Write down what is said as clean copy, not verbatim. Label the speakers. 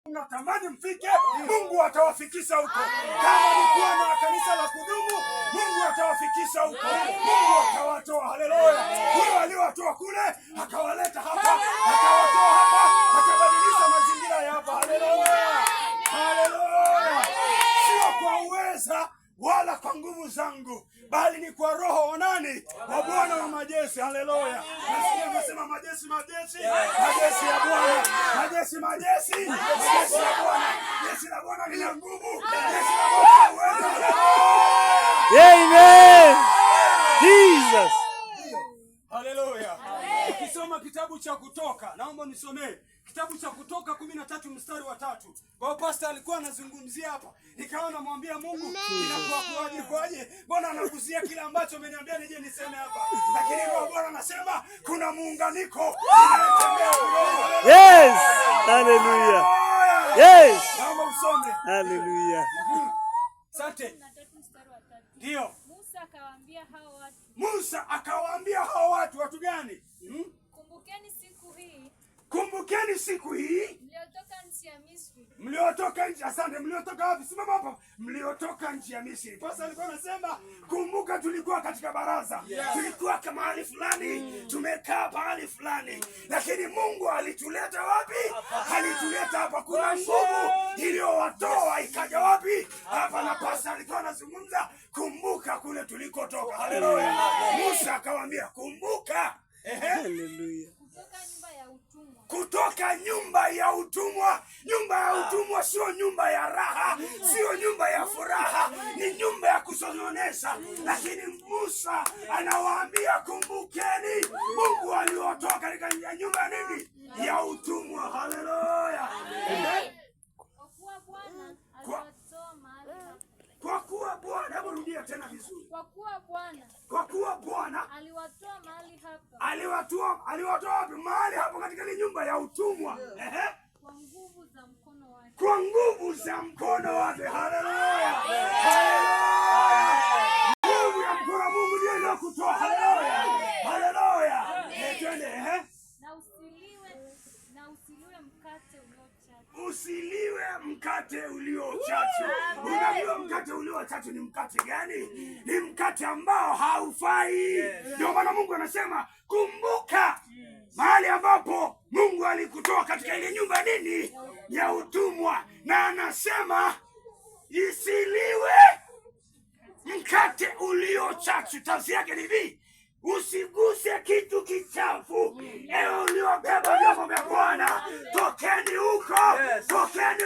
Speaker 1: Natamani mfike, Mungu atawafikisha huko. Kama ni kuwa na kanisa la kudumu, Mungu atawafikisha huko. Mungu atawatoa. Haleluya. Huyo aliowatoa kule akawaleta hapa, akawatoa hapa, akabadilisha mazingira ya hapa. Haleluya. Haleluya. Sio kwa uweza wala kwa nguvu zangu, bali ni kwa Roho wa nani? Wa Bwana wa majeshi. Haleluya. Nasikia nasema majeshi, majeshi, majeshi ya Bwana, majeshi, majeshi, majeshi ya Bwana. Jeshi la Bwana lina nguvu, jeshi la Bwana uweza.
Speaker 2: Amen. Jesus.
Speaker 1: Haleluya. Ukisoma kitabu cha Kutoka, naomba nisomee kitabu cha Kutoka 13 mstari wa 3. Kwa pastor alikuwa anazungumzia hapa. Nikawa namwambia Mungu, inakuwa kwaje? Bwana anakuzia kila ambacho ameniambia nije niseme hapa. Lakini Roho Bwana anasema kuna muunganiko.
Speaker 2: Yes. Hallelujah. Yes.
Speaker 1: Naomba usome.
Speaker 2: Hallelujah.
Speaker 1: Asante. Ndio.
Speaker 3: Musa
Speaker 1: akawaambia hao watu watu gani?
Speaker 3: Kumbukeni siku hii.
Speaker 1: Kumbukeni siku hii.
Speaker 3: Mliotoka nchi ya Misri.
Speaker 1: Mliotoka nchi, asante, mliotoka wapi? Simama hapa. Mliotoka nchi ya Misri. Pastor alikuwa anasema kumbuka tulikuwa katika baraza. Tulikuwa kama mahali fulani, tumekaa mahali fulani. Lakini Mungu alituleta wapi? Alituleta hapa. Kuna nguvu iliyowatoa ikaja wapi? Hapa. Na pastor alikuwa anazungumza kumbuka kule tulikotoka. Haleluya. Musa akawaambia kumbuka.
Speaker 2: Haleluya.
Speaker 1: Kutoka nyumba ya utumwa. Nyumba ya utumwa sio nyumba ya raha, sio nyumba ya furaha, ni nyumba ya kusononesha. Lakini Musa anawaambia kumbukeni, Mungu aliwatoa katika nyumba nini? Ya utumwa. Haleluya. Kwa kuwa Bwana, hebu rudia tena vizuri. Kwa kuwa Bwana
Speaker 3: aliwatoa mahali hapa.
Speaker 1: Aliwatoa mahali hapo katika ile nyumba ya utumwa.
Speaker 3: Kwa nguvu za mkono wake.
Speaker 1: Kwa nguvu za mkono wake. Haleluya. Nguvu ya mkono wa Mungu ndio inakutoa. Haleluya. Haleluya. Twende.
Speaker 3: Na usiliwe mkate uliochachu.
Speaker 1: Usiliwe mkate uliochachu. Unajua mkate uliochachu ni mkate gani? Ni mkate ambao haufai. Ndio maana Mungu anasema kumbuka mahali ambapo Mungu alikutoa katika ile nyumba nini? Ya utumwa. Na anasema isiliwe mkate uliochachu. Tafsiri yake ni hivi: usiguse kitu kichafu. Ewe uliobeba vyombo vya Bwana, tokeni huko, tokeni